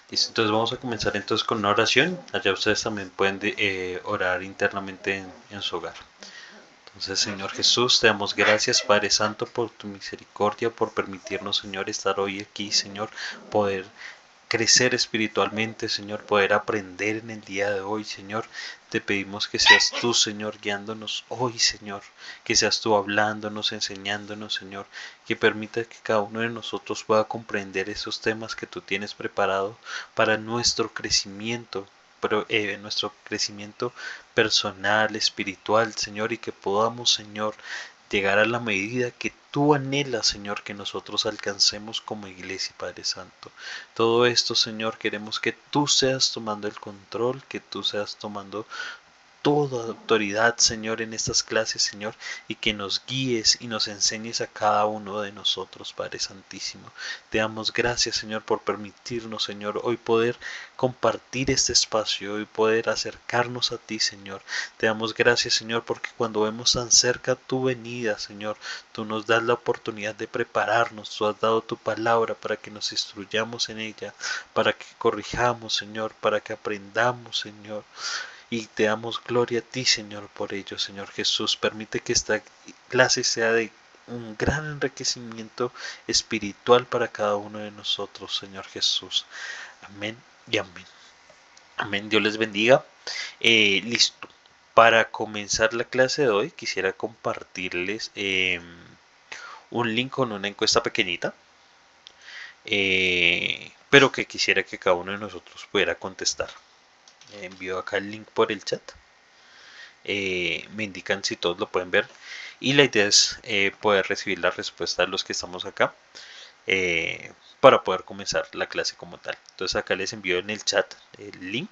Listo, entonces vamos a comenzar entonces con una oración. Allá ustedes también pueden orar internamente en su hogar. Entonces, Señor Jesús, te damos gracias, Padre Santo, por tu misericordia, por permitirnos, Señor, estar hoy aquí, Señor, poder crecer espiritualmente, Señor, poder aprender en el día de hoy, Señor. Te pedimos que seas tú, Señor, guiándonos hoy, Señor, que seas tú hablándonos, enseñándonos, Señor, que permita que cada uno de nosotros pueda comprender esos temas que tú tienes preparado para nuestro crecimiento, pero nuestro crecimiento personal, espiritual, Señor, y que podamos, Señor, llegar a la medida que tú anhelas, Señor, que nosotros alcancemos como iglesia, Padre Santo. Todo esto, Señor, queremos que tú seas tomando el control, que tú seas tomando toda autoridad, Señor, en estas clases, Señor, y que nos guíes y nos enseñes a cada uno de nosotros, Padre Santísimo. Te damos gracias, Señor, por permitirnos, Señor, hoy poder compartir este espacio, hoy poder acercarnos a ti, Señor. Te damos gracias, Señor, porque cuando vemos tan cerca tu venida, Señor, tú nos das la oportunidad de prepararnos, tú has dado tu palabra para que nos instruyamos en ella, para que corrijamos, Señor, para que aprendamos, Señor. Y te damos gloria a ti, Señor, por ello, Señor Jesús. Permite que esta clase sea de un gran enriquecimiento espiritual para cada uno de nosotros, Señor Jesús. Amén y amén. Amén. Dios les bendiga. Listo. Para comenzar la clase de hoy, quisiera compartirles un link con una encuesta pequeñita, pero que quisiera que cada uno de nosotros pudiera contestar. Envío acá el link por el chat. Me indican si todos lo pueden ver y la idea es poder recibir la respuesta de los que estamos acá para poder comenzar la clase como tal. Entonces acá les envío en el chat el link,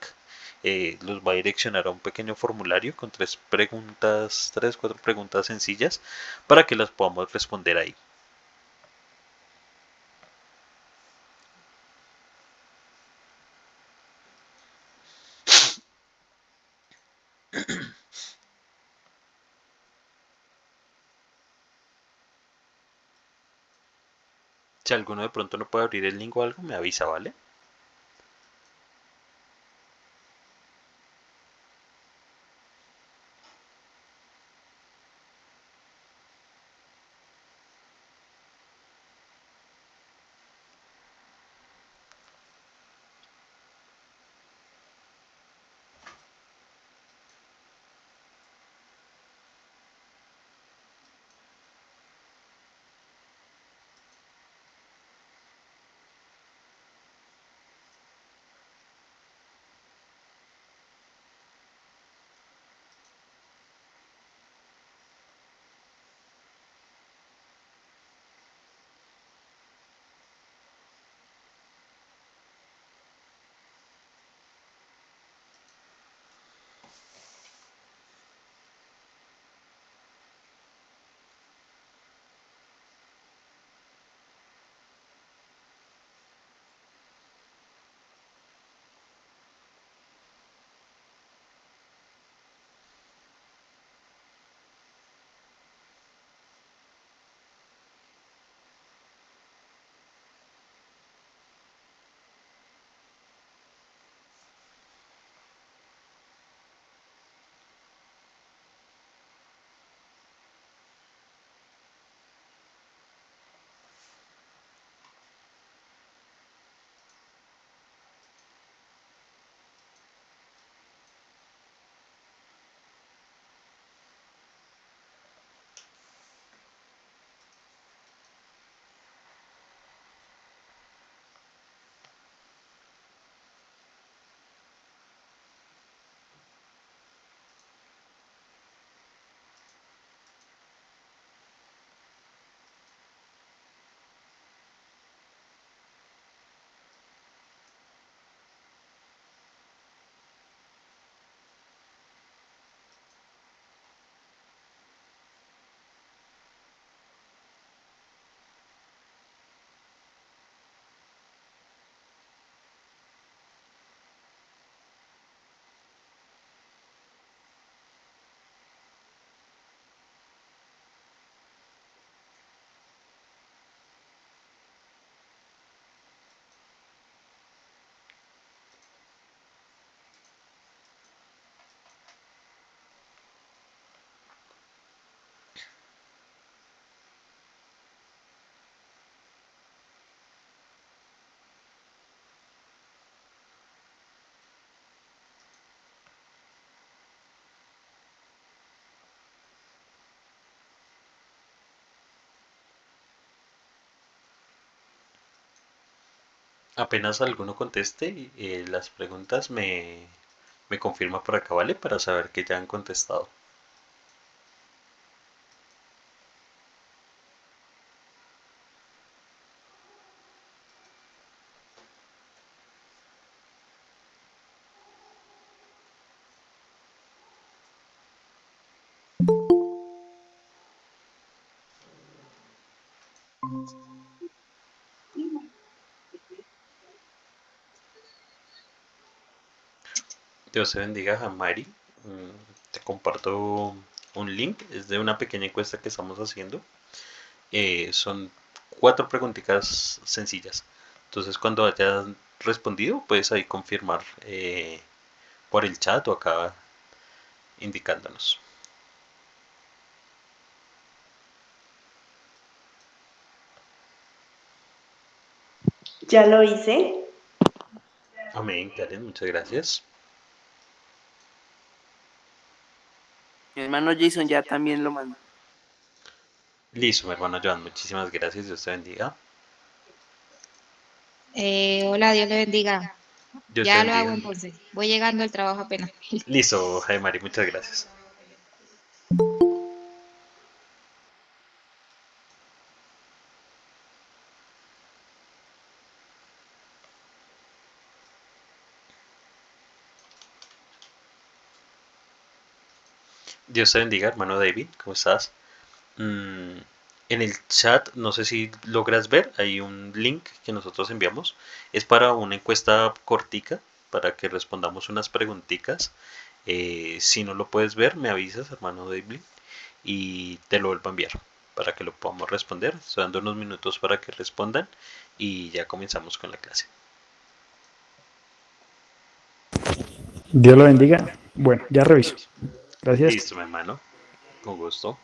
los va a direccionar a un pequeño formulario con tres preguntas, tres, cuatro preguntas sencillas para que las podamos responder ahí. Si alguno de pronto no puede abrir el link o algo, me avisa, ¿vale? Apenas alguno conteste las preguntas, me confirma por acá, ¿vale? Para saber que ya han contestado. Dios te bendiga, Jamari. Te comparto un link, es de una pequeña encuesta que estamos haciendo. Son 4 preguntitas sencillas. Entonces, cuando hayas respondido, puedes ahí confirmar por el chat o acá indicándonos. Ya lo hice. Amén, Karen, muchas gracias. Mi hermano Jason ya también lo mandó. Listo, mi hermano Joan, muchísimas gracias, Dios te bendiga. Hola, Dios le bendiga. Dios te Ya lo hago bendiga. entonces. Voy llegando al trabajo apenas. Listo, Jaime Mari, muchas gracias. Dios te bendiga, hermano David, ¿cómo estás? Mm, en el chat, no sé si logras ver, hay un link que nosotros enviamos. Es para una encuesta cortica, para que respondamos unas preguntitas. Si no lo puedes ver, me avisas, hermano David, y te lo vuelvo a enviar para que lo podamos responder. Estoy dando unos minutos para que respondan y ya comenzamos con la clase. Dios lo bendiga. Bueno, ya reviso. Gracias. Listo, mi hermano, con gusto.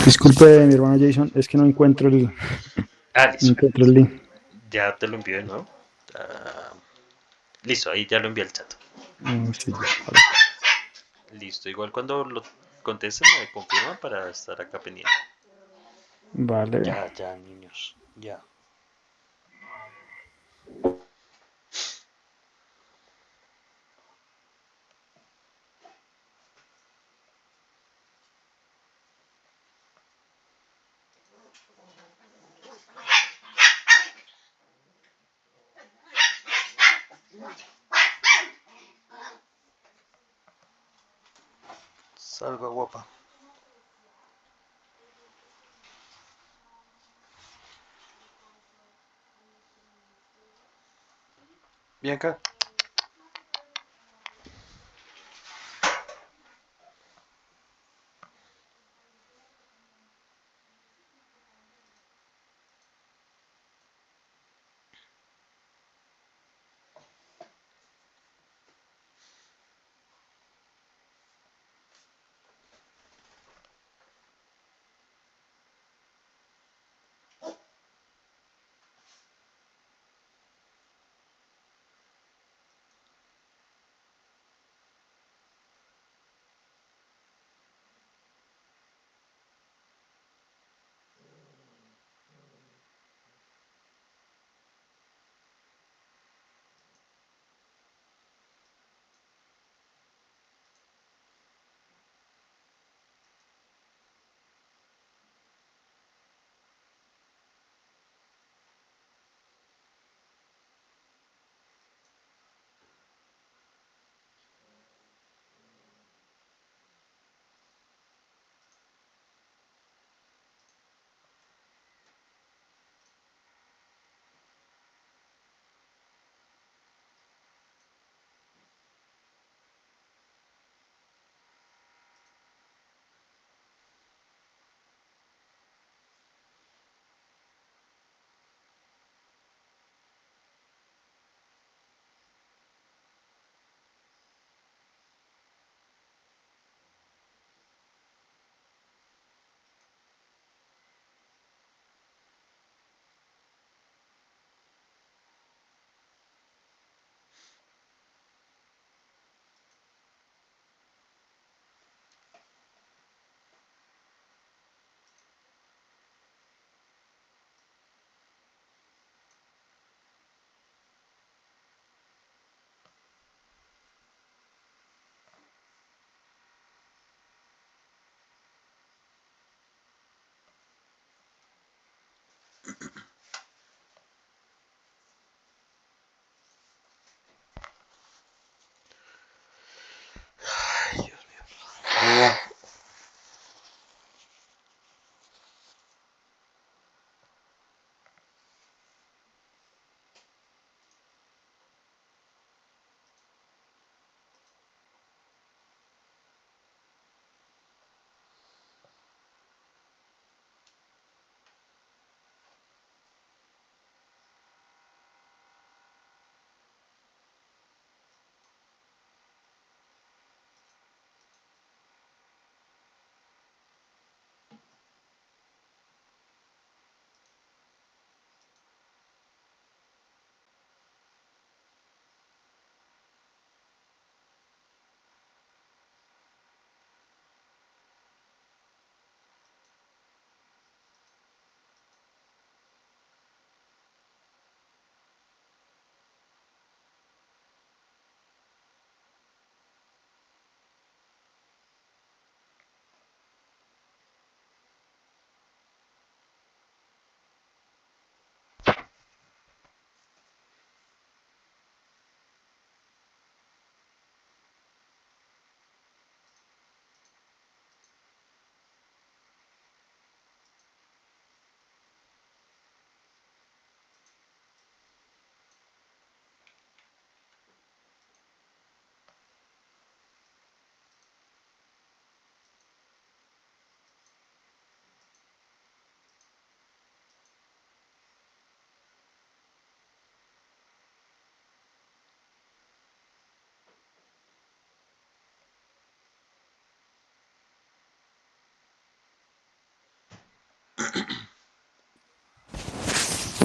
Disculpe, mi hermano Jason, es que no encuentro no Listo. encuentro el link. Ya te lo envío de nuevo. Ah, listo, ahí ya lo envié al chat. Sí, ya, a ver. Listo, igual cuando lo contesten me confirman para estar acá pendiente. Vale. Ya, ya, niños, ya. Salga guapa. Bianca.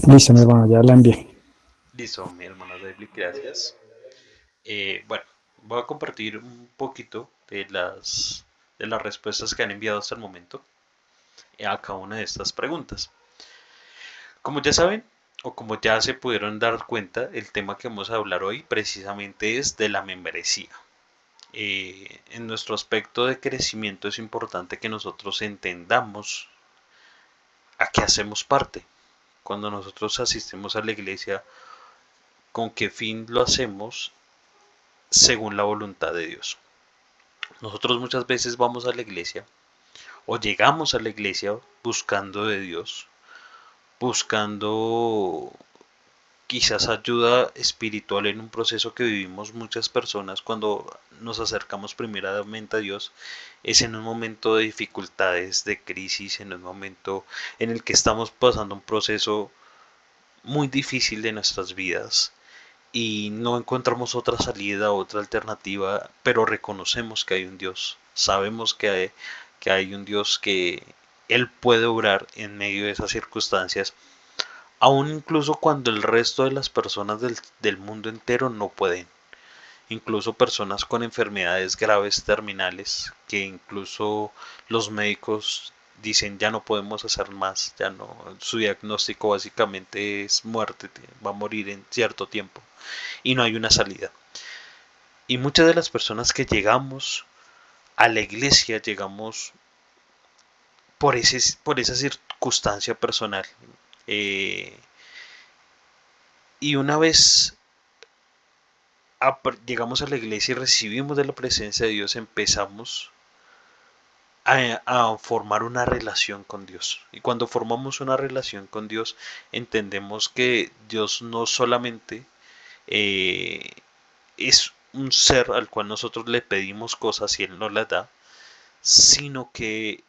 Listo, mi hermano, ya la envié. Listo, mi hermana David, gracias. Bueno, voy a compartir un poquito de las respuestas que han enviado hasta el momento a cada una de estas preguntas. Como ya saben, o como ya se pudieron dar cuenta, el tema que vamos a hablar hoy precisamente es de la membresía. En nuestro aspecto de crecimiento es importante que nosotros entendamos a qué hacemos parte. Cuando nosotros asistimos a la iglesia, con qué fin lo hacemos según la voluntad de Dios. Nosotros muchas veces vamos a la iglesia o llegamos a la iglesia buscando de Dios, buscando quizás ayuda espiritual en un proceso que vivimos muchas personas cuando nos acercamos primeramente a Dios. Es en un momento de dificultades, de crisis, en un momento en el que estamos pasando un proceso muy difícil de nuestras vidas y no encontramos otra salida, otra alternativa, pero reconocemos que hay un Dios, sabemos que hay un Dios que Él puede obrar en medio de esas circunstancias, aún incluso cuando el resto de las personas del mundo entero no pueden. Incluso personas con enfermedades graves terminales, que incluso los médicos dicen ya no podemos hacer más, ya no, su diagnóstico básicamente es muerte, va a morir en cierto tiempo y no hay una salida. Y muchas de las personas que llegamos a la iglesia llegamos por esa circunstancia personal. Eh, y una vez llegamos a la iglesia y recibimos de la presencia de Dios, empezamos a formar una relación con Dios. Y cuando formamos una relación con Dios, entendemos que Dios no solamente eh, es un ser al cual nosotros le pedimos cosas y Él nos las da, sino que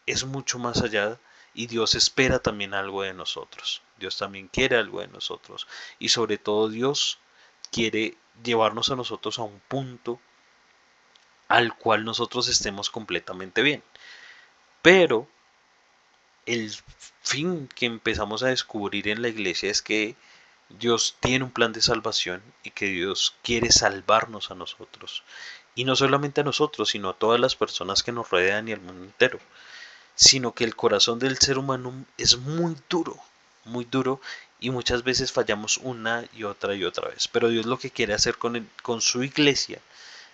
es mucho más allá y Dios espera también algo de nosotros. Dios también quiere algo de nosotros. Y sobre todo Dios quiere llevarnos a nosotros a un punto al cual nosotros estemos completamente bien. Pero el fin que empezamos a descubrir en la iglesia es que Dios tiene un plan de salvación y que Dios quiere salvarnos a nosotros. Y no solamente a nosotros, sino a todas las personas que nos rodean y al mundo entero. Sino que el corazón del ser humano es muy duro y muchas veces fallamos una y otra vez. Pero Dios lo que quiere hacer con su iglesia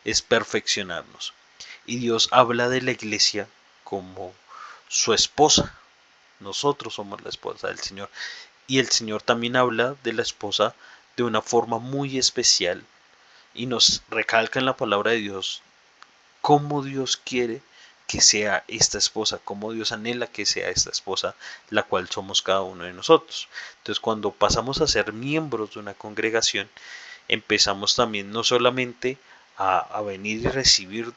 es perfeccionarnos. Y Dios habla de la iglesia como su esposa. Nosotros somos la esposa del Señor. Y el Señor también habla de la esposa de una forma muy especial. Y nos recalca en la palabra de Dios cómo Dios quiere que sea esta esposa, cómo Dios anhela que sea esta esposa, la cual somos cada uno de nosotros. Entonces, cuando pasamos a ser miembros de una congregación, empezamos también no solamente a venir y recibir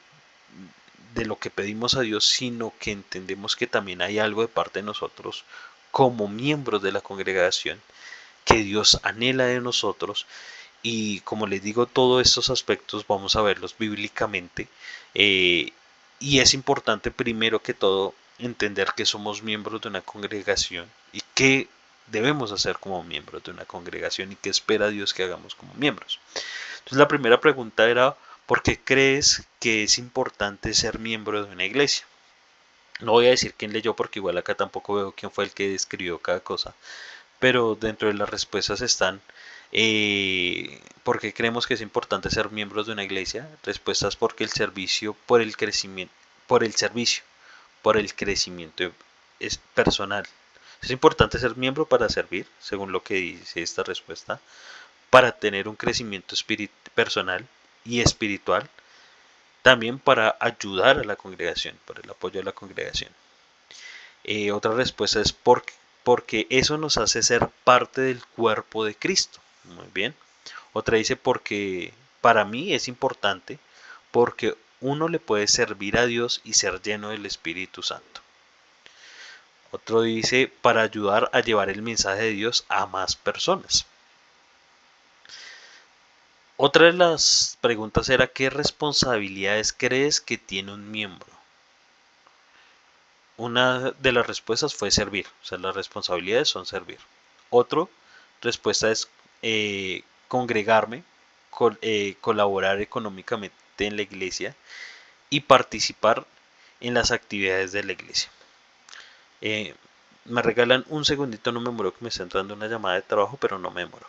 de lo que pedimos a Dios, sino que entendemos que también hay algo de parte de nosotros como miembros de la congregación que Dios anhela de nosotros. Y como les digo, todos estos aspectos vamos a verlos bíblicamente. Y es importante primero que todo entender que somos miembros de una congregación y qué debemos hacer como miembros de una congregación y qué espera Dios que hagamos como miembros. Entonces la primera pregunta era, ¿por qué crees que es importante ser miembro de una iglesia? No voy a decir quién leyó porque igual acá tampoco veo quién fue el que escribió cada cosa, pero dentro de las respuestas están ¿por qué creemos que es importante ser miembros de una iglesia? Respuestas porque el servicio, por el servicio, por el crecimiento es personal. Es importante ser miembro para servir, según lo que dice esta respuesta, para tener un crecimiento personal y espiritual, también para ayudar a la congregación, por el apoyo a la congregación. Otra respuesta es porque eso nos hace ser parte del cuerpo de Cristo. Muy bien. Otra dice porque para mí es importante porque uno le puede servir a Dios y ser lleno del Espíritu Santo. Otro dice para ayudar a llevar el mensaje de Dios a más personas. Otra de las preguntas era ¿qué responsabilidades crees que tiene un miembro? Una de las respuestas fue servir, o sea, las responsabilidades son servir. Otro respuesta es congregarme, colaborar económicamente en la iglesia y participar en las actividades de la iglesia. Me regalan un segundito, no me demoro, que me está entrando una llamada de trabajo, pero no me demoro.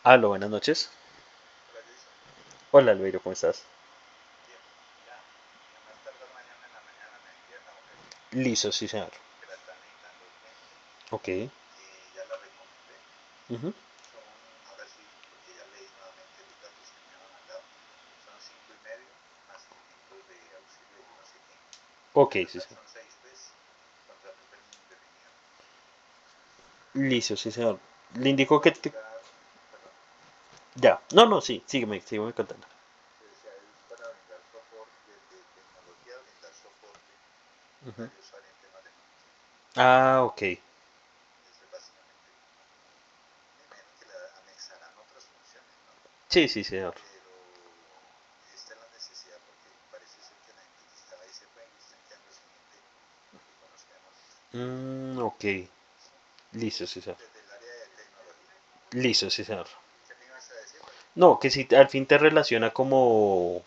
Aló, buenas noches. Hola, Albeiro, ¿cómo estás? Listo, sí, señor. Ok. Ujú. Ok, sí, señor. Listo, sí, señor. Le indico que ya. No, no, sí, sígueme contando. Ujú. Ah, ok. Sí, sí, señor. Ok. Listo, sí, señor. Listo, sí, señor. No, que si al fin te relaciona como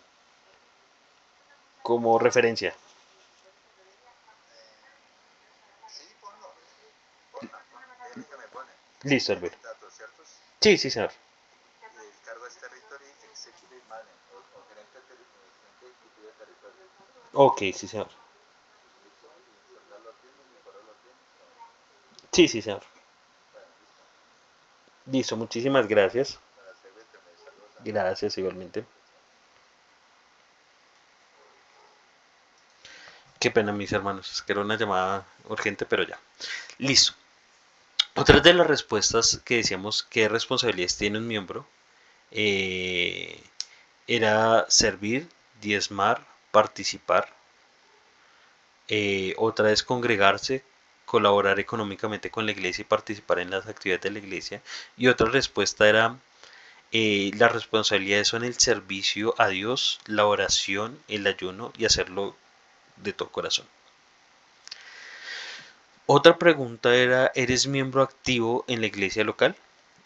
referencia. Listo, Albert. Sí, sí, señor. Ok, sí, señor. Sí, sí, señor. Listo, muchísimas gracias. Gracias, igualmente. Qué pena, mis hermanos. Es que era una llamada urgente, pero ya. Listo. Otra de las respuestas que decíamos qué responsabilidades tiene un miembro eh, era servir, diezmar, participar. Otra es congregarse, colaborar económicamente con la iglesia y participar en las actividades de la iglesia. Y otra respuesta era las responsabilidades son el servicio a Dios, la oración, el ayuno y hacerlo de todo corazón. Otra pregunta era, ¿eres miembro activo en la iglesia local?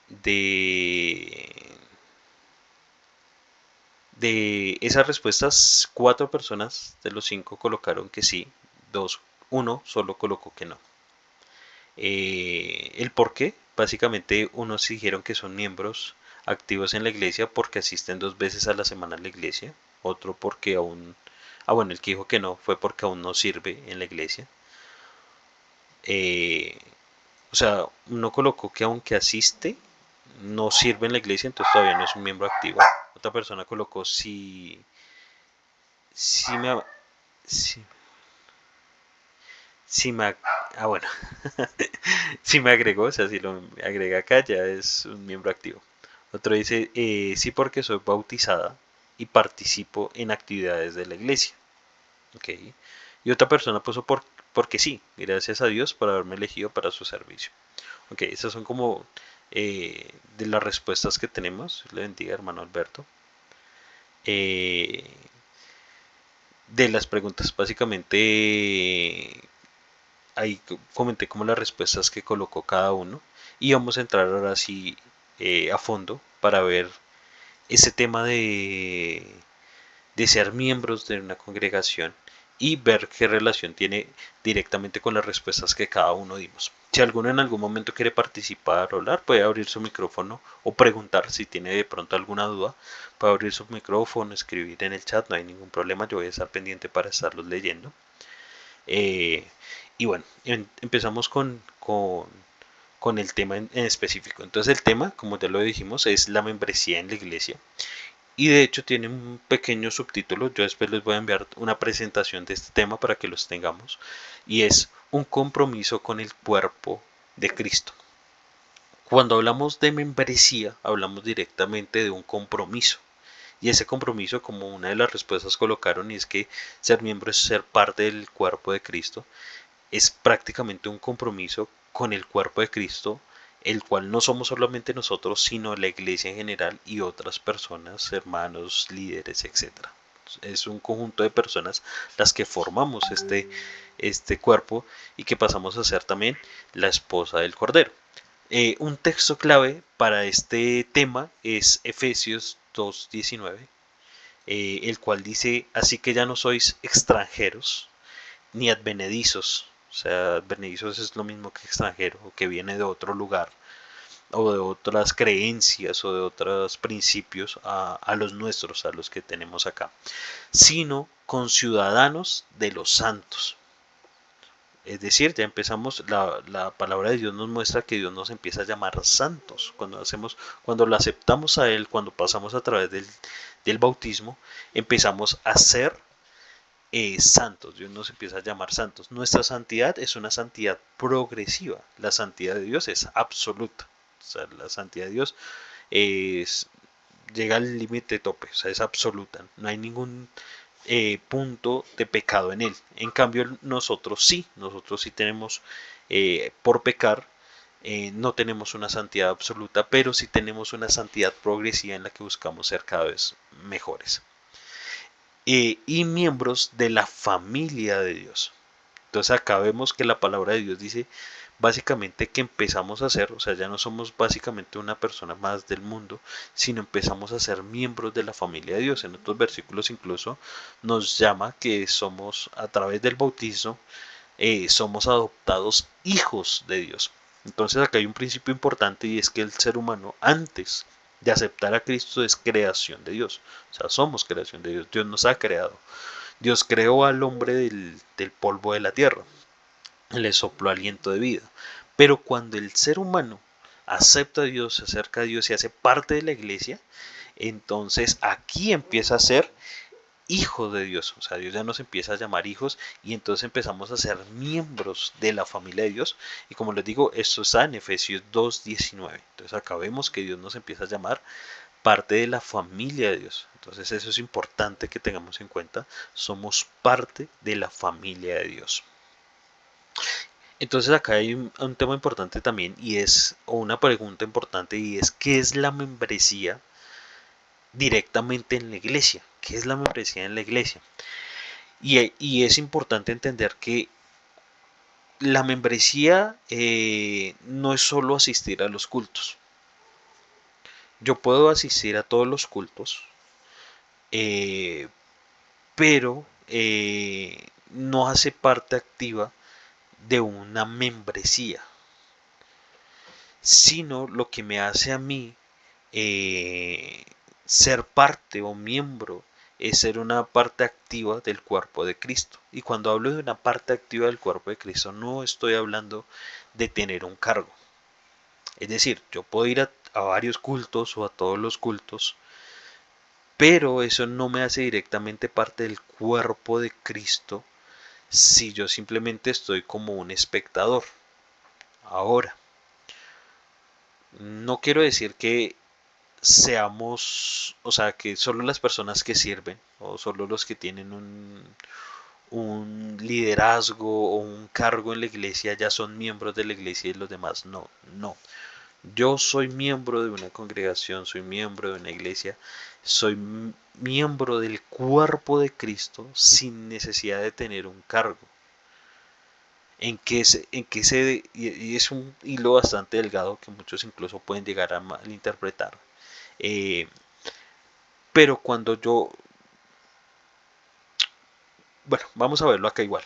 De, de esas respuestas, 4 personas de los 5 colocaron que sí, uno solo colocó que no. El por qué, básicamente unos dijeron que son miembros activos en la iglesia porque asisten 2 veces a la semana a la iglesia, otro porque aún, bueno, el que dijo que no fue porque aún no sirve en la iglesia. Eh, o sea, uno colocó que aunque asiste, no sirve en la iglesia, entonces todavía no es un miembro activo. Otra persona colocó si me, si, si me, bueno, si me agregó, o sea, si lo agrega acá ya es un miembro activo. Otro dice, sí porque soy bautizada y participo en actividades de la iglesia. Okay. Y otra persona puso porque sí, gracias a Dios por haberme elegido para su servicio. Ok, esas son como de las respuestas que tenemos. Le bendiga, hermano Alberto. Eh, de las preguntas, básicamente ahí comenté como las respuestas que colocó cada uno. Y vamos a entrar ahora sí a fondo para ver ese tema de ser miembros de una congregación y ver qué relación tiene directamente con las respuestas que cada uno dimos. Si alguno en algún momento quiere participar o hablar, puede abrir su micrófono o preguntar si tiene de pronto alguna duda. Puede abrir su micrófono, escribir en el chat, no hay ningún problema, yo voy a estar pendiente para estarlos leyendo. Eh, y bueno, empezamos con el tema en específico. Entonces el tema, como ya lo dijimos, es la membresía en la iglesia. Y de hecho tiene un pequeño subtítulo, yo después les voy a enviar una presentación de este tema para que los tengamos. Y es un compromiso con el cuerpo de Cristo. Cuando hablamos de membresía, hablamos directamente de un compromiso. Y ese compromiso, como una de las respuestas colocaron, y es que ser miembro es ser parte del cuerpo de Cristo, es prácticamente un compromiso con el cuerpo de Cristo, el cual no somos solamente nosotros, sino la iglesia en general y otras personas, hermanos, líderes, etc. Es un conjunto de personas las que formamos este cuerpo y que pasamos a ser también la esposa del Cordero. Un texto clave para este tema es Efesios 2:19, el cual dice: así que ya no sois extranjeros ni advenedizos. O sea, advenedizos es lo mismo que extranjero, o que viene de otro lugar, o de otras creencias, o de otros principios a los nuestros, a los que tenemos acá, sino conciudadanos de los santos. Es decir, ya empezamos, la palabra de Dios nos muestra que Dios nos empieza a llamar santos. Cuando lo aceptamos a Él, cuando pasamos a través del bautismo, empezamos a ser santos. Dios nos empieza a llamar santos. Nuestra santidad es una santidad progresiva. La santidad de Dios es absoluta. O sea, la santidad de Dios llega al límite tope, o sea, es absoluta. No hay ningún punto de pecado en él. En cambio, nosotros sí tenemos, por pecar, no tenemos una santidad absoluta, pero sí tenemos una santidad progresiva en la que buscamos ser cada vez mejores. Y miembros de la familia de Dios. Entonces acá vemos que la palabra de Dios dice básicamente que empezamos a ser, o sea, ya no somos básicamente una persona más del mundo, sino empezamos a ser miembros de la familia de Dios. En otros versículos incluso nos llama que somos, a través del bautismo, somos adoptados hijos de Dios. Entonces acá hay un principio importante, y es que el ser humano, antes de aceptar a Cristo, es creación de Dios. O sea, somos creación de Dios. Dios nos ha creado. Dios creó al hombre del polvo de la tierra. Le sopló aliento de vida. Pero cuando el ser humano acepta a Dios, se acerca a Dios y hace parte de la iglesia, entonces aquí empieza a ser hijo de Dios. O sea, Dios ya nos empieza a llamar hijos, y entonces empezamos a ser miembros de la familia de Dios. Y como les digo, esto está en Efesios 2:19. Entonces acá vemos que Dios nos empieza a llamar parte de la familia de Dios. Entonces eso es importante que tengamos en cuenta. Somos parte de la familia de Dios. Entonces acá hay un tema importante también, o una pregunta importante, y es: ¿qué es la membresía directamente en la iglesia? ¿Qué es la membresía en la iglesia? Y es importante entender que la membresía no es solo asistir a los cultos. Yo puedo asistir a todos los cultos, pero no hace parte activa de una membresía, sino lo que me hace a mí ser parte o miembro es ser una parte activa del cuerpo de Cristo. Y cuando hablo de una parte activa del cuerpo de Cristo, no estoy hablando de tener un cargo. Es decir, yo puedo ir a varios cultos o a todos los cultos, pero eso no me hace directamente parte del cuerpo de Cristo si yo simplemente estoy como un espectador. Ahora, no quiero decir que seamos, o sea, que solo las personas que sirven o solo los que tienen un liderazgo o un cargo en la iglesia ya son miembros de la iglesia, y los demás no, no. Yo soy miembro de una congregación, soy miembro de una iglesia, soy miembro del cuerpo de Cristo sin necesidad de tener un cargo. Y es un hilo bastante delgado que muchos incluso pueden llegar a malinterpretar. Eh, pero cuando bueno, vamos a verlo acá igual.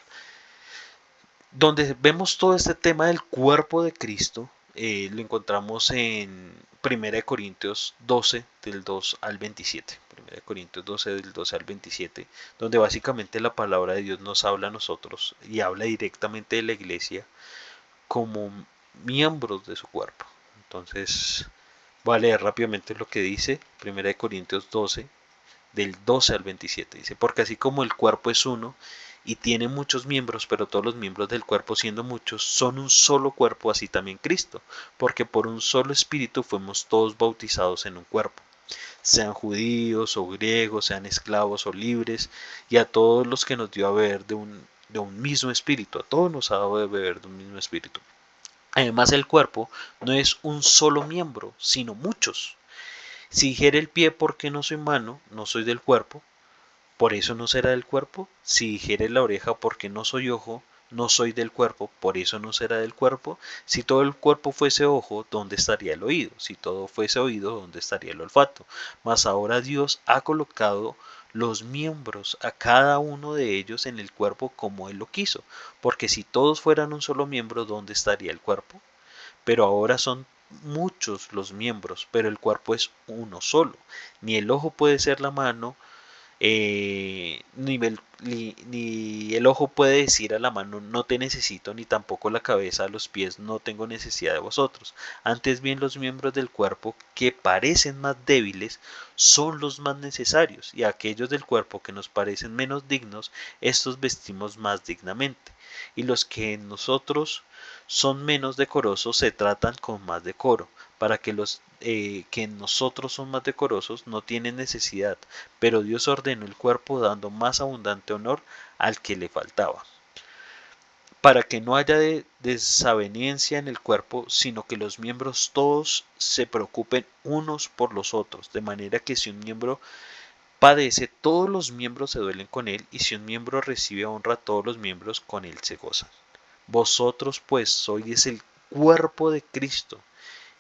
Donde vemos todo este tema del cuerpo de Cristo, lo encontramos en 1 Corintios 12, del 2 al 27. 1 Corintios 12, del 12 al 27, donde básicamente la palabra de Dios nos habla a nosotros y habla directamente de la iglesia como miembros de su cuerpo. Entonces, voy a leer rápidamente lo que dice 1 Corintios 12, del 12 al 27. Dice: porque así como el cuerpo es uno y tiene muchos miembros, pero todos los miembros del cuerpo, siendo muchos, son un solo cuerpo, así también Cristo, porque por un solo espíritu fuimos todos bautizados en un cuerpo, sean judíos o griegos, sean esclavos o libres, y a todos los que nos dio a beber de un mismo espíritu. A todos nos ha dado de beber de un mismo espíritu. Además, el cuerpo no es un solo miembro, sino muchos. Si dijere el pie: porque no soy mano, no soy del cuerpo, por eso no será del cuerpo. Si dijere la oreja: porque no soy ojo, no soy del cuerpo, por eso no será del cuerpo. Si todo el cuerpo fuese ojo, ¿dónde estaría el oído? Si todo fuese oído, ¿dónde estaría el olfato? Mas ahora Dios ha colocado los miembros a cada uno de ellos en el cuerpo como Él lo quiso, porque si todos fueran un solo miembro, ¿dónde estaría el cuerpo? Pero ahora son muchos los miembros, pero el cuerpo es uno solo. Ni el ojo puede ser la mano, ni el ojo puede decir a la mano no te necesito, ni tampoco la cabeza a los pies no tengo necesidad de vosotros. Antes bien los miembros del cuerpo que parecen más débiles son los más necesarios, y aquellos del cuerpo que nos parecen menos dignos, estos vestimos más dignamente, y los que en nosotros son menos decorosos se tratan con más decoro, para que los que en nosotros son más decorosos no tienen necesidad, pero Dios ordenó el cuerpo dando más abundante honor al que le faltaba, para que no haya desaveniencia en el cuerpo, sino que los miembros todos se preocupen unos por los otros, de manera que si un miembro padece, todos los miembros se duelen con él, y si un miembro recibe honra, todos los miembros con él se gozan. Vosotros pues sois el cuerpo de Cristo,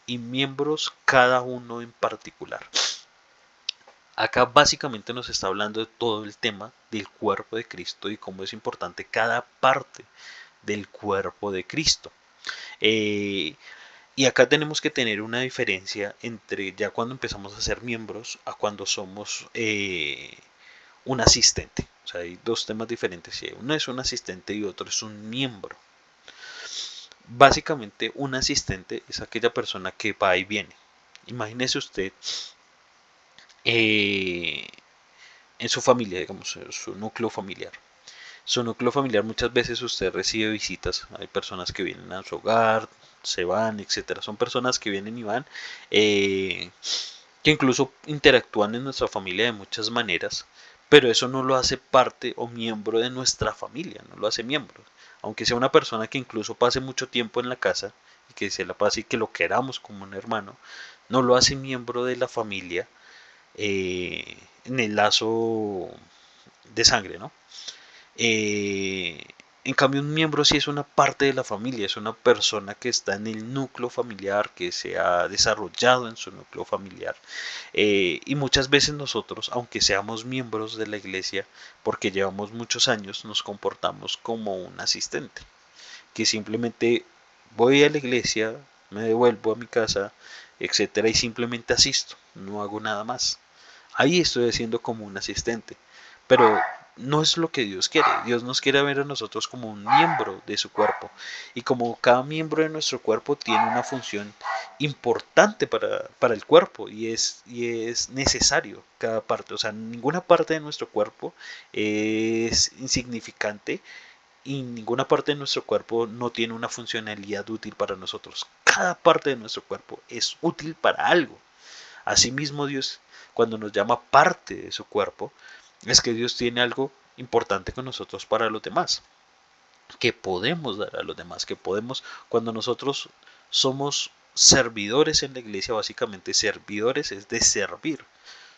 y miembros cada uno en particular. Acá básicamente nos está hablando de todo el tema del cuerpo de Cristo y cómo es importante cada parte del cuerpo de Cristo. Y acá tenemos que tener una diferencia entre ya cuando empezamos a ser miembros a cuando somos un asistente. O sea, hay dos temas diferentes. Uno es un asistente y otro es un miembro. Básicamente un asistente es aquella persona que va y viene. Imagínese usted en su familia, digamos, su núcleo familiar. Su núcleo familiar muchas veces usted recibe visitas, hay personas que vienen a su hogar, se van, etcétera. Son personas que vienen y van, que incluso interactúan en nuestra familia de muchas maneras, pero eso no lo hace parte o miembro de nuestra familia, no lo hace miembro. Aunque sea una persona que incluso pase mucho tiempo en la casa y que se la pase y que lo queramos como un hermano, no lo hace miembro de la familia en el lazo de sangre, ¿no? Eh, en cambio, un miembro sí es una parte de la familia, es una persona que está en el núcleo familiar, que se ha desarrollado en su núcleo familiar. Y muchas veces nosotros, aunque seamos miembros de la iglesia, porque llevamos muchos años, nos comportamos como un asistente, que simplemente voy a la iglesia, me devuelvo a mi casa, etcétera, y simplemente asisto, no hago nada más. Ahí estoy haciendo como un asistente, pero no es lo que Dios quiere. Dios nos quiere ver a nosotros como un miembro de su cuerpo, y como cada miembro de nuestro cuerpo tiene una función importante para el cuerpo, y es necesario cada parte. O sea, ninguna parte de nuestro cuerpo es insignificante, y ninguna parte de nuestro cuerpo no tiene una funcionalidad útil para nosotros. Cada parte de nuestro cuerpo es útil para algo. Asimismo, Dios, cuando nos llama parte de su cuerpo, es que Dios tiene algo importante con nosotros para los demás, que podemos dar a los demás, que podemos, cuando nosotros somos servidores en la iglesia, básicamente servidores es de servir.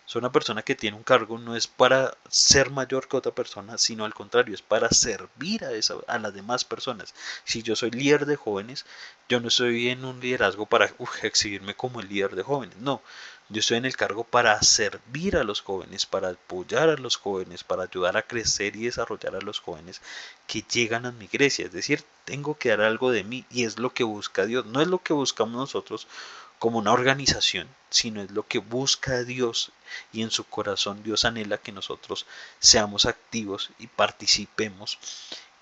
So, una persona que tiene un cargo no es para ser mayor que otra persona, sino al contrario, es para servir a las demás personas. Si yo soy líder de jóvenes, yo no estoy en un liderazgo para exhibirme como el líder de jóvenes, no. Yo estoy en el cargo para servir a los jóvenes, para apoyar a los jóvenes, para ayudar a crecer y desarrollar a los jóvenes que llegan a mi iglesia. Es decir, tengo que dar algo de mí, y es lo que busca Dios. No es lo que buscamos nosotros como una organización, sino es lo que busca Dios, y en su corazón Dios anhela que nosotros seamos activos y participemos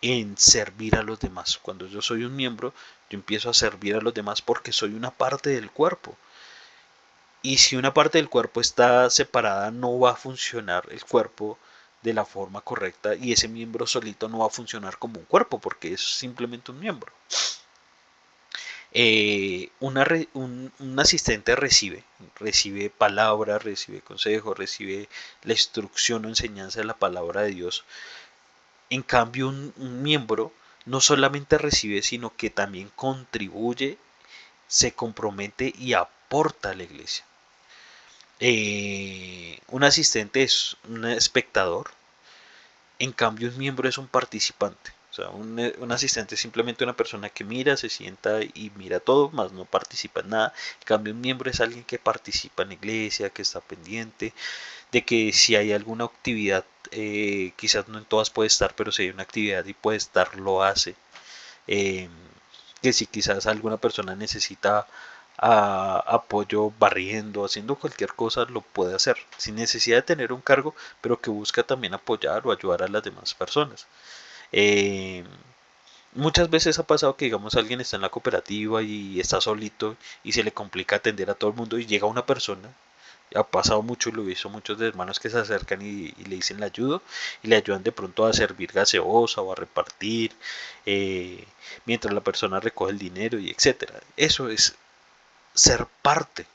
en servir a los demás. Cuando yo soy un miembro, yo empiezo a servir a los demás porque soy una parte del cuerpo. Y si una parte del cuerpo está separada, no va a funcionar el cuerpo de la forma correcta, y ese miembro solito no va a funcionar como un cuerpo porque es simplemente un miembro. Un asistente recibe palabra, recibe consejo, recibe la instrucción o enseñanza de la palabra de Dios. En cambio, un miembro no solamente recibe, sino que también contribuye, se compromete y aporta a la iglesia. Un asistente es un espectador, en cambio un miembro es un participante. O sea, un asistente es simplemente una persona que mira, se sienta y mira todo, más no participa en nada. En cambio, un miembro es alguien que participa en la iglesia, que está pendiente de que si hay alguna actividad, quizás no en todas puede estar, pero si hay una actividad y puede estar, lo hace. Eh, que si quizás alguna persona necesita apoyo barriendo, haciendo cualquier cosa, lo puede hacer, sin necesidad de tener un cargo, pero que busca también apoyar o ayudar a las demás personas. Eh, Muchas veces ha pasado que, digamos, alguien está en la cooperativa y está solito y se le complica atender a todo el mundo y llega una persona. Ha pasado mucho y lo he visto muchos de hermanos que se acercan y le dicen le ayudo y le ayudan de pronto a servir gaseosa o a repartir eh, mientras la persona recoge el dinero y etcétera. Eso es ser parte.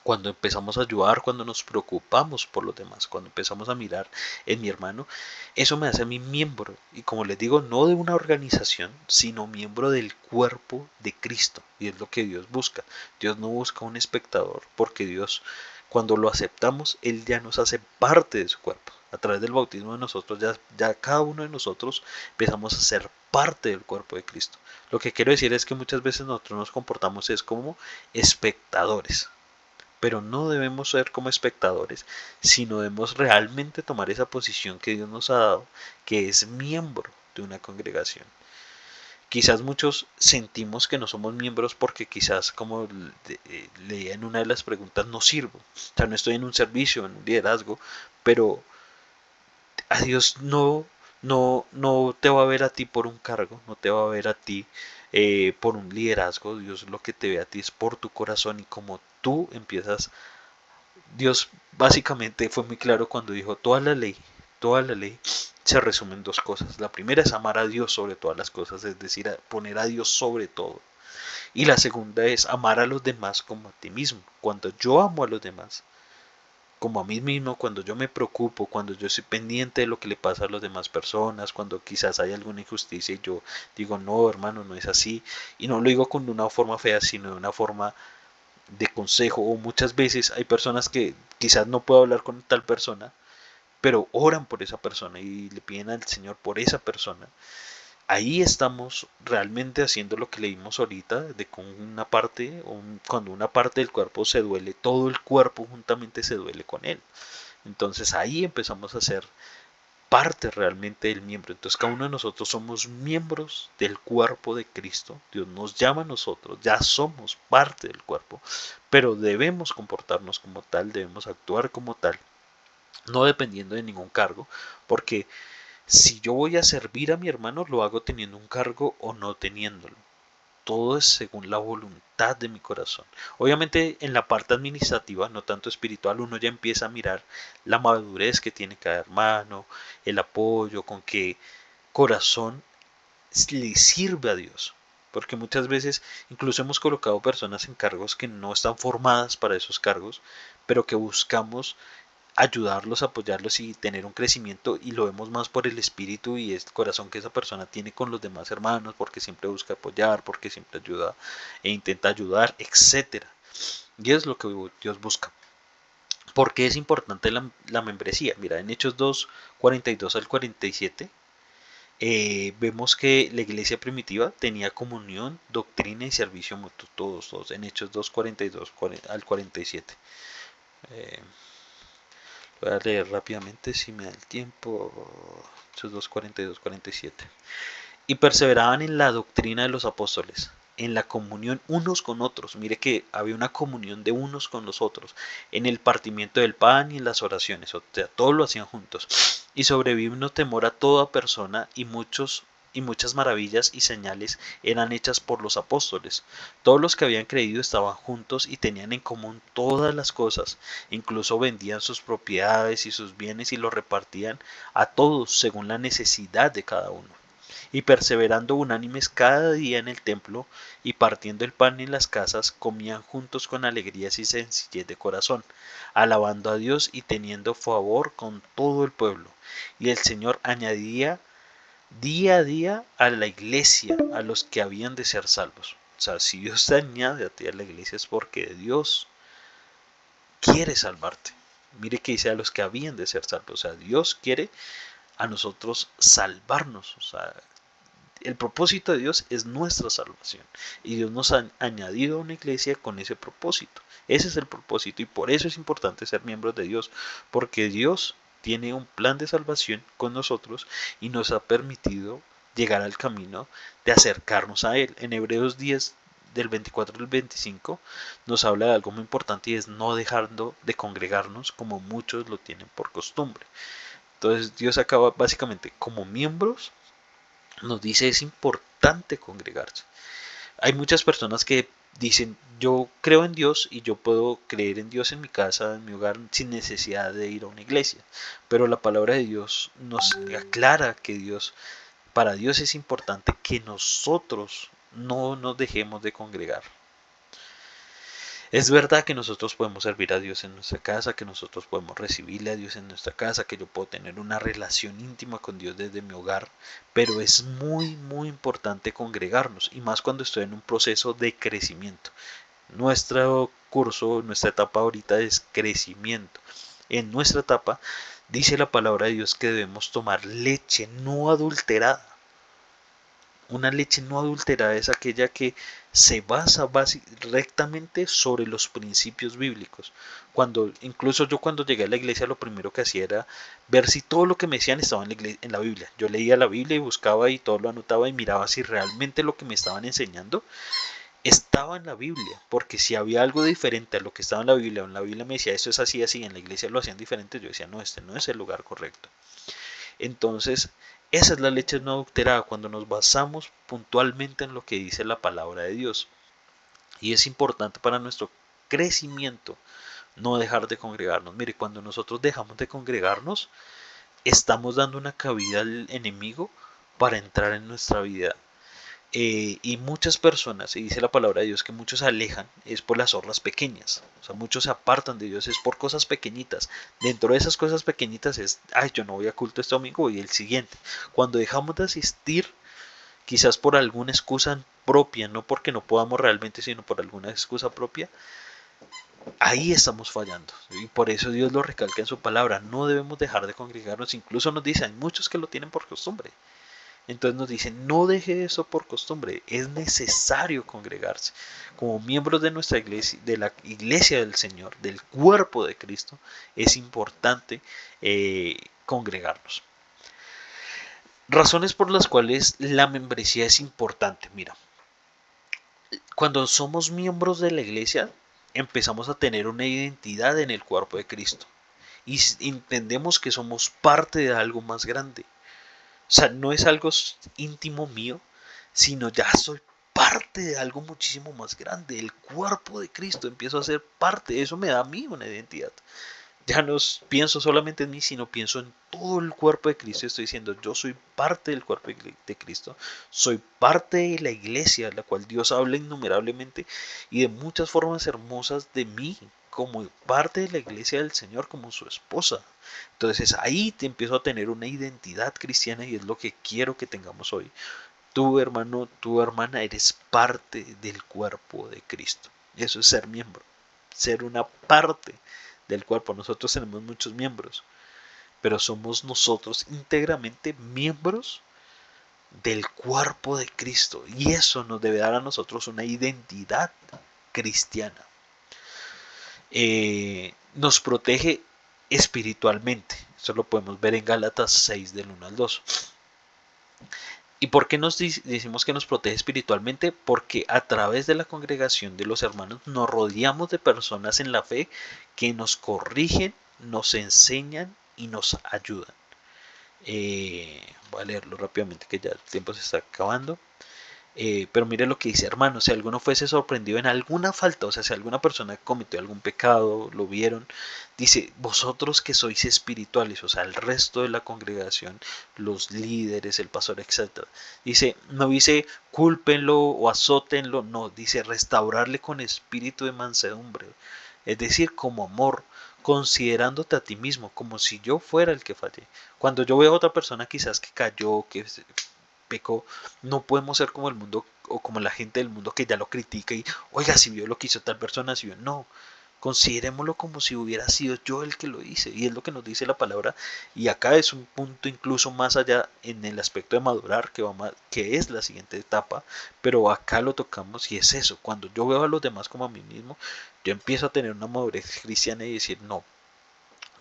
Cuando empezamos a ayudar, cuando nos preocupamos por los demás, cuando empezamos a mirar en mi hermano, eso me hace a mí miembro. Y como les digo, no de una organización, sino miembro del cuerpo de Cristo. Y es lo que Dios busca. Dios no busca un espectador, porque Dios, cuando lo aceptamos, Él ya nos hace parte de su cuerpo. A través del bautismo de nosotros, ya cada uno de nosotros empezamos a ser parte del cuerpo de Cristo. Lo que quiero decir es que muchas veces nosotros nos comportamos es como espectadores, pero no debemos ser como espectadores, sino debemos realmente tomar esa posición que Dios nos ha dado, que es miembro de una congregación. Quizás muchos sentimos que no somos miembros porque quizás, como leía en una de las preguntas, no sirvo. O sea, no estoy en un servicio, en un liderazgo, pero a Dios no te va a ver a ti por un cargo, no te va a ver a ti por un liderazgo. Dios lo que te ve a ti es por tu corazón, y como tú empiezas. Dios básicamente fue muy claro cuando dijo toda la ley se resume en dos cosas. La primera es amar a Dios sobre todas las cosas, es decir, poner a Dios sobre todo. Y la segunda es amar a los demás como a ti mismo. Cuando yo amo a los demás como a mí mismo, cuando yo me preocupo, cuando yo estoy pendiente de lo que le pasa a las demás personas, cuando quizás hay alguna injusticia y yo digo, no, hermano, no es así. Y no lo digo con una forma fea, sino de una forma de consejo. O muchas veces hay personas que quizás no puedo hablar con tal persona, pero oran por esa persona y le piden al Señor por esa persona. Ahí estamos realmente haciendo lo que leímos ahorita, de con una parte, cuando una parte del cuerpo se duele, todo el cuerpo juntamente se duele con él. Entonces ahí empezamos a ser parte realmente del miembro. Entonces cada uno de nosotros somos miembros del cuerpo de Cristo. Dios nos llama a nosotros, ya somos parte del cuerpo, pero debemos comportarnos como tal, debemos actuar como tal, no dependiendo de ningún cargo, porque si yo voy a servir a mi hermano, lo hago teniendo un cargo o no teniéndolo. Todo es según la voluntad de mi corazón. Obviamente en la parte administrativa, no tanto espiritual, uno ya empieza a mirar la madurez que tiene cada hermano, el apoyo, con qué corazón le sirve a Dios. Porque muchas veces incluso hemos colocado personas en cargos que no están formadas para esos cargos, pero que buscamos ayudarlos, apoyarlos y tener un crecimiento, y lo vemos más por el espíritu y el corazón que esa persona tiene con los demás hermanos, porque siempre busca apoyar, porque siempre ayuda e intenta ayudar, etcétera. Y es lo que Dios busca. ¿Por qué es importante la membresía? Mira, en Hechos 2, 42 al 47, vemos que la iglesia primitiva tenía comunión, doctrina y servicio mutuo, todos, en Hechos 2, 42 al 47. Eh, Voy a leer rápidamente si me da el tiempo. Hechos 2, 42, 47. Y perseveraban en la doctrina de los apóstoles, en la comunión unos con otros. Mire que había una comunión de unos con los otros, en el partimiento del pan y en las oraciones. O sea, todo lo hacían juntos. Y sobrevino temor a toda persona, y muchas maravillas y señales eran hechas por los apóstoles. Todos los que habían creído estaban juntos y tenían en común todas las cosas. Incluso vendían sus propiedades y sus bienes y los repartían a todos según la necesidad de cada uno. Y perseverando unánimes cada día en el templo y partiendo el pan en las casas, comían juntos con alegrías y sencillez de corazón, alabando a Dios y teniendo favor con todo el pueblo. Y el Señor añadía día a día a la iglesia a los que habían de ser salvos. O sea, si Dios te añade a ti a la iglesia es porque Dios quiere salvarte. Mire que dice a los que habían de ser salvos. O sea, Dios quiere a nosotros salvarnos. O sea, el propósito de Dios es nuestra salvación. Y Dios nos ha añadido a una iglesia con ese propósito. Ese es el propósito y por eso es importante ser miembros de Dios. Porque Dios tiene un plan de salvación con nosotros y nos ha permitido llegar al camino de acercarnos a Él. En Hebreos 10, del 24 al 25, nos habla de algo muy importante y es no dejando de congregarnos como muchos lo tienen por costumbre. Entonces Dios acaba básicamente como miembros, nos dice es importante congregarse. Hay muchas personas que dicen yo creo en Dios y yo puedo creer en Dios en mi casa, en mi hogar, sin necesidad de ir a una iglesia. Pero la palabra de Dios nos aclara que para Dios es importante que nosotros no nos dejemos de congregar. Es verdad que nosotros podemos servir a Dios en nuestra casa, que nosotros podemos recibirle a Dios en nuestra casa, que yo puedo tener una relación íntima con Dios desde mi hogar, pero es muy, muy importante congregarnos, y más cuando estoy en un proceso de crecimiento. Nuestro curso, nuestra etapa ahorita es crecimiento. En nuestra etapa dice la palabra de Dios que debemos tomar leche no adulterada. Una leche no adulterada es aquella que se basa rectamente sobre los principios bíblicos. Incluso yo cuando llegué a la iglesia lo primero que hacía era ver si todo lo que me decían estaba en la Biblia. Yo leía la Biblia y buscaba y todo lo anotaba y miraba si realmente lo que me estaban enseñando estaba en la Biblia. Porque si había algo diferente a lo que estaba en la Biblia, o en la Biblia me decía esto es así, así, en la iglesia lo hacían diferente, yo decía no, este no es el lugar correcto. Entonces, esa es la leche no adulterada, cuando nos basamos puntualmente en lo que dice la palabra de Dios. Y es importante para nuestro crecimiento no dejar de congregarnos. Mire, cuando nosotros dejamos de congregarnos, estamos dando una cabida al enemigo para entrar en nuestra vida. Y muchas personas, y dice la palabra de Dios que muchos se alejan, es por las zorras pequeñas. O sea, muchos se apartan de Dios, es por cosas pequeñitas. Dentro de esas cosas pequeñitas es, ay, yo no voy a culto este domingo, voy el siguiente. Cuando dejamos de asistir, quizás por alguna excusa propia, no porque no podamos realmente, sino por alguna excusa propia, ahí estamos fallando. Y por eso Dios lo recalca en su palabra, no debemos dejar de congregarnos. Incluso nos dice, hay muchos que lo tienen por costumbre. Entonces nos dicen, no deje eso por costumbre, es necesario congregarse. Como miembros de nuestra iglesia, de la iglesia del Señor, del cuerpo de Cristo, es importante congregarnos. Razones por las cuales la membresía es importante. Mira, cuando somos miembros de la iglesia, empezamos a tener una identidad en el cuerpo de Cristo. Y entendemos que somos parte de algo más grande. O sea, no es algo íntimo mío, sino ya soy parte de algo muchísimo más grande. El cuerpo de Cristo, empiezo a ser parte. Eso me da a mí una identidad. Ya no pienso solamente en mí, sino pienso en todo el cuerpo de Cristo. Estoy diciendo, yo soy parte del cuerpo de Cristo. Soy parte de la iglesia, la cual Dios habla innumerablemente y de muchas formas hermosas de mí, como parte de la iglesia del Señor, como su esposa. Entonces ahí te empiezo a tener una identidad cristiana y es lo que quiero que tengamos hoy. Tu hermano, tu hermana, eres parte del cuerpo de Cristo. Eso es ser miembro, ser una parte del cuerpo. Nosotros tenemos muchos miembros, pero somos nosotros íntegramente miembros del cuerpo de Cristo. Y eso nos debe dar a nosotros una identidad cristiana. Nos protege espiritualmente. Eso lo podemos ver en Gálatas 6 del 1 al 2. ¿Y por qué nos decimos que nos protege espiritualmente? Porque a través de la congregación de los hermanos nos rodeamos de personas en la fe que nos corrigen, nos enseñan y nos ayudan. Voy a leerlo rápidamente que ya el tiempo se está acabando. Pero mire lo que dice, hermano, si alguno fuese sorprendido en alguna falta, o sea, si alguna persona cometió algún pecado, lo vieron, dice, vosotros que sois espirituales, o sea, el resto de la congregación, los líderes, el pastor, etc. Dice, no dice, cúlpenlo o azótenlo, no, dice, restaurarle con espíritu de mansedumbre, es decir, como amor, considerándote a ti mismo, como si yo fuera el que fallé. Cuando yo veo a otra persona quizás que cayó, que pecó, no podemos ser como el mundo o como la gente del mundo que ya lo critica y, oiga, si vio lo que hizo tal persona, si vio, no. Considerémoslo como si hubiera sido yo el que lo hice. Y es lo que nos dice la palabra. Y acá es un punto incluso más allá en el aspecto de madurar, que es la siguiente etapa. Pero acá lo tocamos y es eso. Cuando yo veo a los demás como a mí mismo, yo empiezo a tener una madurez cristiana y decir, no,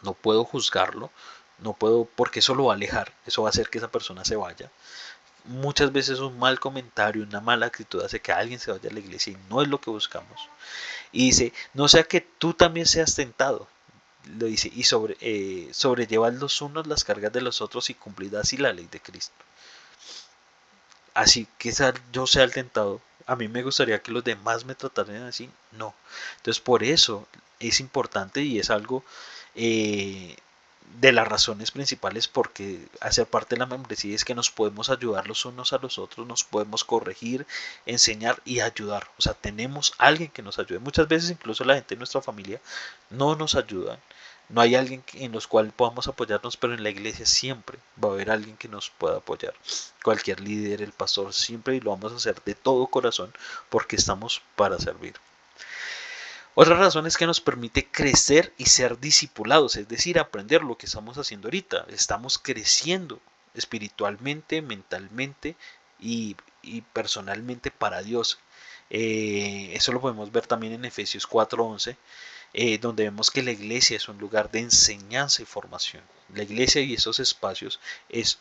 no puedo juzgarlo. No puedo, porque eso lo va a alejar. Eso va a hacer que esa persona se vaya. Muchas veces un mal comentario, una mala actitud hace que alguien se vaya a la iglesia y no es lo que buscamos. Y dice, no sea que tú también seas tentado. Lo dice, y sobrellevad los unos las cargas de los otros y cumplid así la ley de Cristo. Así que yo sea el tentado. A mí me gustaría que los demás me trataran así. No. Entonces por eso es importante y es algo de las razones principales porque hacer parte de la membresía es que nos podemos ayudar los unos a los otros, nos podemos corregir, enseñar y ayudar. O sea, tenemos alguien que nos ayude. Muchas veces incluso la gente de nuestra familia no nos ayuda. No hay alguien en los cual podamos apoyarnos, pero en la iglesia siempre va a haber alguien que nos pueda apoyar. Cualquier líder, el pastor, siempre, y lo vamos a hacer de todo corazón porque estamos para servir. Otra razón es que nos permite crecer y ser discipulados, es decir, aprender lo que estamos haciendo ahorita. Estamos creciendo espiritualmente, mentalmente y personalmente para Dios. Eso lo podemos ver también en Efesios 4:11, donde vemos que la iglesia es un lugar de enseñanza y formación. La iglesia y esos espacios es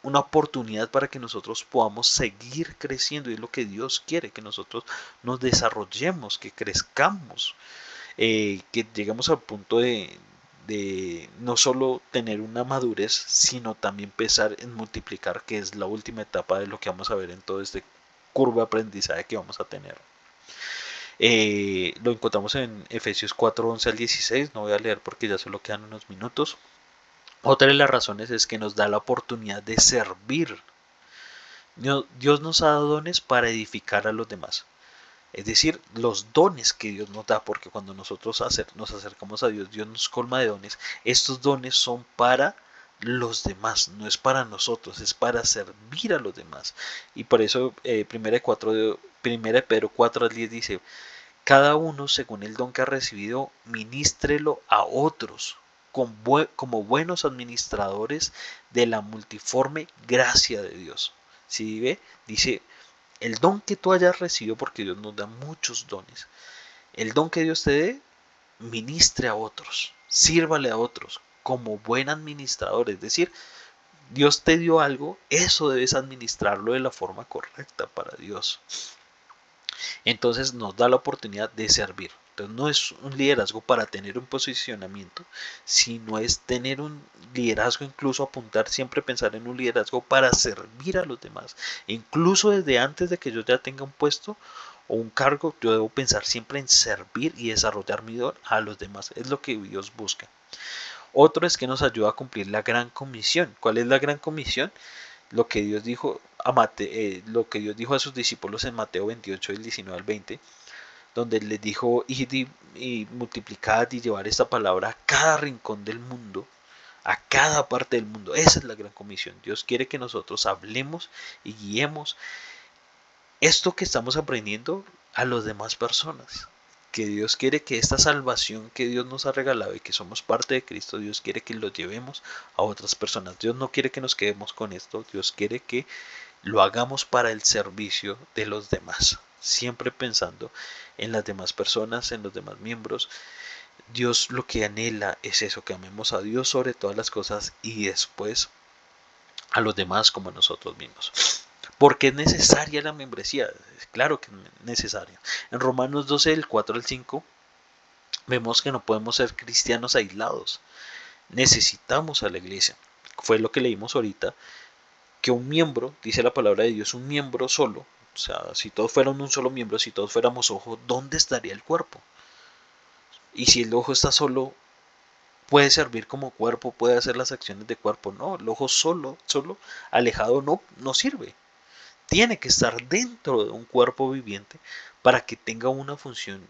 una oportunidad para que nosotros podamos seguir creciendo y es lo que Dios quiere, que nosotros nos desarrollemos, que crezcamos, que lleguemos al punto de no solo tener una madurez, sino también pensar en multiplicar, que es la última etapa de lo que vamos a ver en todo este curva de aprendizaje que vamos a tener. Lo encontramos en Efesios 4:11 al 16, no voy a leer porque ya solo quedan unos minutos. Otra de las razones es que nos da la oportunidad de servir. Dios nos ha dado dones para edificar a los demás. Es decir, los dones que Dios nos da, porque cuando nosotros nos acercamos a Dios, Dios nos colma de dones. Estos dones son para los demás, no es para nosotros, es para servir a los demás. Y por eso 1 Pedro 4:10 dice, cada uno según el don que ha recibido, ministrelo a otros como buenos administradores de la multiforme gracia de Dios. ¿Sí ve? Dice, el don que tú hayas recibido, porque Dios nos da muchos dones, el don que Dios te dé, ministre a otros, sírvale a otros como buen administrador. Es decir, Dios te dio algo, eso debes administrarlo de la forma correcta para Dios. Entonces nos da la oportunidad de servir. Entonces no es un liderazgo para tener un posicionamiento, sino es tener un liderazgo, incluso apuntar, siempre pensar en un liderazgo para servir a los demás. E incluso desde antes de que yo ya tenga un puesto o un cargo, yo debo pensar siempre en servir y desarrollar mi don a los demás. Es lo que Dios busca. Otro es que nos ayuda a cumplir la gran comisión. ¿Cuál es la gran comisión? Lo que Dios dijo a sus discípulos en Mateo 28, del 19 al 20, donde les dijo, id y multiplicad y llevar esta palabra a cada rincón del mundo, a cada parte del mundo. Esa es la gran comisión. Dios quiere que nosotros hablemos y guiemos esto que estamos aprendiendo a las demás personas. Que Dios quiere que esta salvación que Dios nos ha regalado y que somos parte de Cristo, Dios quiere que lo llevemos a otras personas. Dios no quiere que nos quedemos con esto, Dios quiere que lo hagamos para el servicio de los demás, siempre pensando en las demás personas, en los demás miembros. Dios lo que anhela es eso, que amemos a Dios sobre todas las cosas y después a los demás como a nosotros mismos. ¿Por qué es necesaria la membresía? Claro que es necesaria. En Romanos 12, del 4 al 5, vemos que no podemos ser cristianos aislados. Necesitamos a la iglesia. Fue lo que leímos ahorita, que un miembro, dice la palabra de Dios, un miembro solo, o sea, si todos fueran un solo miembro, si todos fuéramos ojo, ¿dónde estaría el cuerpo? Y si el ojo está solo, ¿puede servir como cuerpo? ¿Puede hacer las acciones de cuerpo? No, el ojo solo, alejado no sirve. Tiene que estar dentro de un cuerpo viviente para que tenga una función,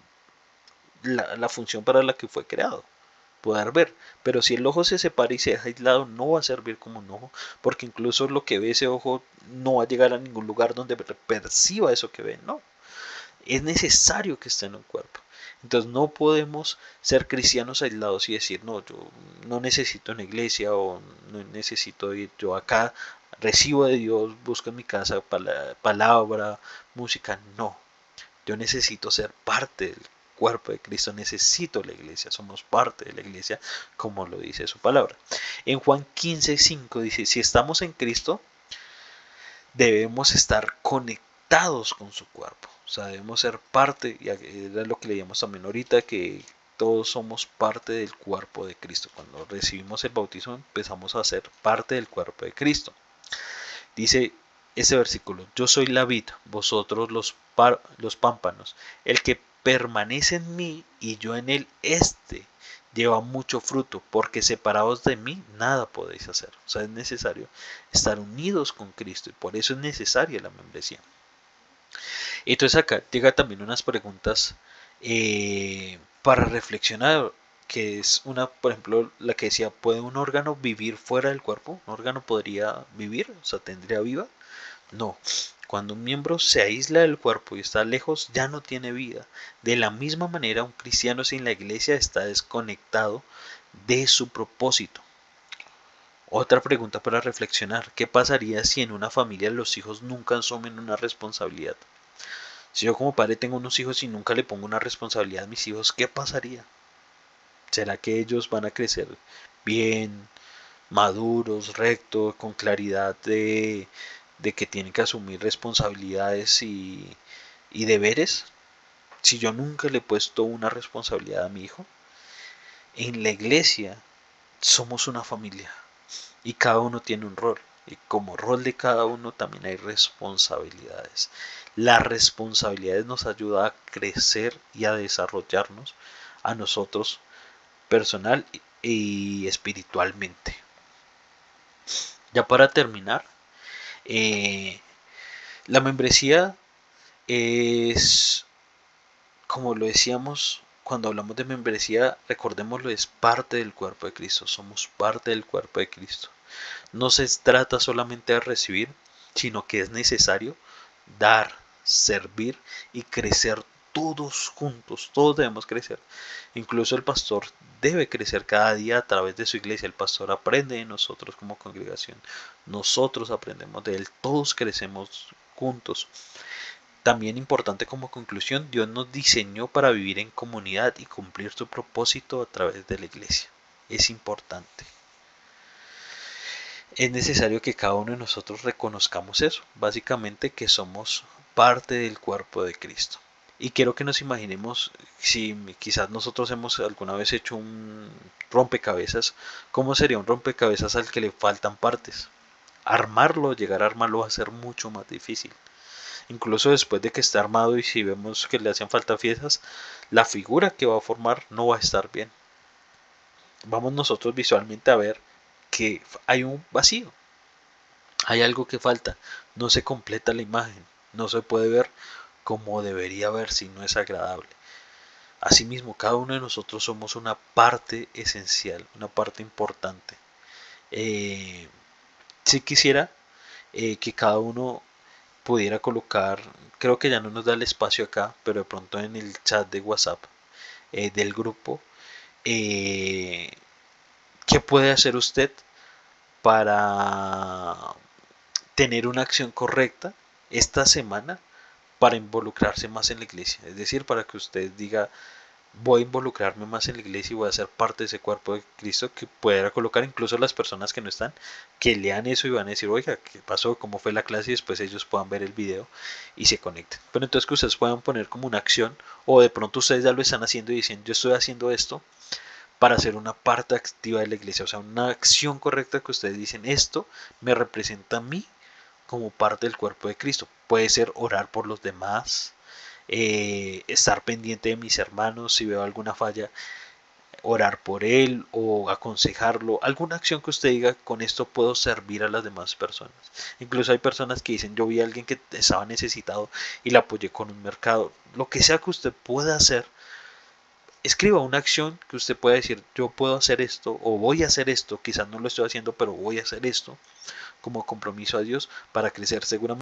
la función para la que fue creado, poder ver. Pero si el ojo se separa y se deja aislado, no va a servir como un ojo, porque incluso lo que ve ese ojo no va a llegar a ningún lugar donde perciba eso que ve. No, es necesario que esté en un cuerpo. Entonces no podemos ser cristianos aislados y decir, no, yo no necesito una iglesia o no necesito ir, yo acá recibo de Dios, busco en mi casa palabra, música. No, yo necesito ser parte del cuerpo de Cristo, necesito la iglesia, somos parte de la iglesia, como lo dice su palabra. En Juan 15:5 dice, si estamos en Cristo, debemos estar conectados con su cuerpo. O sea, debemos ser parte, y era lo que leíamos también ahorita, que todos somos parte del cuerpo de Cristo. Cuando recibimos el bautismo empezamos a ser parte del cuerpo de Cristo. Dice ese versículo, yo soy la vid, vosotros los pámpanos. El que permanece en mí y yo en él, lleva mucho fruto, porque separados de mí nada podéis hacer. O sea, es necesario estar unidos con Cristo y por eso es necesaria la membresía. Entonces acá llega también unas preguntas para reflexionar, que es una, por ejemplo, la que decía, ¿puede un órgano vivir fuera del cuerpo? ¿Un órgano podría vivir? O sea, ¿tendría vida? No. Cuando un miembro se aísla del cuerpo y está lejos, ya no tiene vida. De la misma manera, un cristiano sin la iglesia está desconectado de su propósito. Otra pregunta para reflexionar, ¿qué pasaría si en una familia los hijos nunca asumen una responsabilidad? Si yo como padre tengo unos hijos y nunca le pongo una responsabilidad a mis hijos, ¿qué pasaría? ¿Será que ellos van a crecer bien, maduros, rectos, con claridad de que tienen que asumir responsabilidades y deberes? Si yo nunca le he puesto una responsabilidad a mi hijo, en la iglesia somos una familia y cada uno tiene un rol. Y como rol de cada uno también hay responsabilidades. Las responsabilidades nos ayudan a crecer y a desarrollarnos a nosotros personal y espiritualmente. Ya para terminar, la membresía es, como lo decíamos, cuando hablamos de membresía, recordémoslo, es parte del cuerpo de Cristo, somos parte del cuerpo de Cristo. No se trata solamente de recibir, sino que es necesario dar, servir y crecer todos juntos, todos debemos crecer. Incluso el pastor debe crecer cada día a través de su iglesia. El pastor aprende de nosotros como congregación, nosotros aprendemos de él, todos crecemos juntos. También importante como conclusión, Dios nos diseñó para vivir en comunidad y cumplir su propósito a través de la iglesia. Es importante. Es necesario que cada uno de nosotros reconozcamos eso, básicamente que somos parte del cuerpo de Cristo. Y quiero que nos imaginemos, si quizás nosotros hemos alguna vez hecho un rompecabezas, ¿cómo sería un rompecabezas al que le faltan partes? Armarlo, llegar a armarlo va a ser mucho más difícil. Incluso después de que esté armado y si vemos que le hacen falta piezas, la figura que va a formar no va a estar bien. Vamos nosotros visualmente a ver que hay un vacío, hay algo que falta, no se completa la imagen, no se puede ver como debería verse y no es agradable. Asimismo, cada uno de nosotros somos una parte esencial, una parte importante. Si quisiera que cada uno pudiera colocar, creo que ya no nos da el espacio acá, pero de pronto en el chat de WhatsApp del grupo, ¿qué puede hacer usted para tener una acción correcta esta semana para involucrarse más en la iglesia? Es decir, para que usted diga, voy a involucrarme más en la iglesia y voy a ser parte de ese cuerpo de Cristo, que pueda colocar incluso las personas que no están, que lean eso y van a decir, oiga, ¿qué pasó? ¿Cómo fue la clase? Y después ellos puedan ver el video y se conecten. Pero entonces que ustedes puedan poner como una acción, o de pronto ustedes ya lo están haciendo y dicen, yo estoy haciendo esto para ser una parte activa de la iglesia, o sea, una acción correcta que ustedes dicen, esto me representa a mí como parte del cuerpo de Cristo. Puede ser orar por los demás, estar pendiente de mis hermanos, si veo alguna falla, orar por él o aconsejarlo, alguna acción que usted diga, con esto puedo servir a las demás personas. Incluso hay personas que dicen, yo vi a alguien que estaba necesitado y la apoyé con un mercado. Lo que sea que usted pueda hacer, escriba una acción que usted pueda decir, yo puedo hacer esto o voy a hacer esto, quizás no lo estoy haciendo, pero voy a hacer esto como compromiso a Dios para crecer seguramente.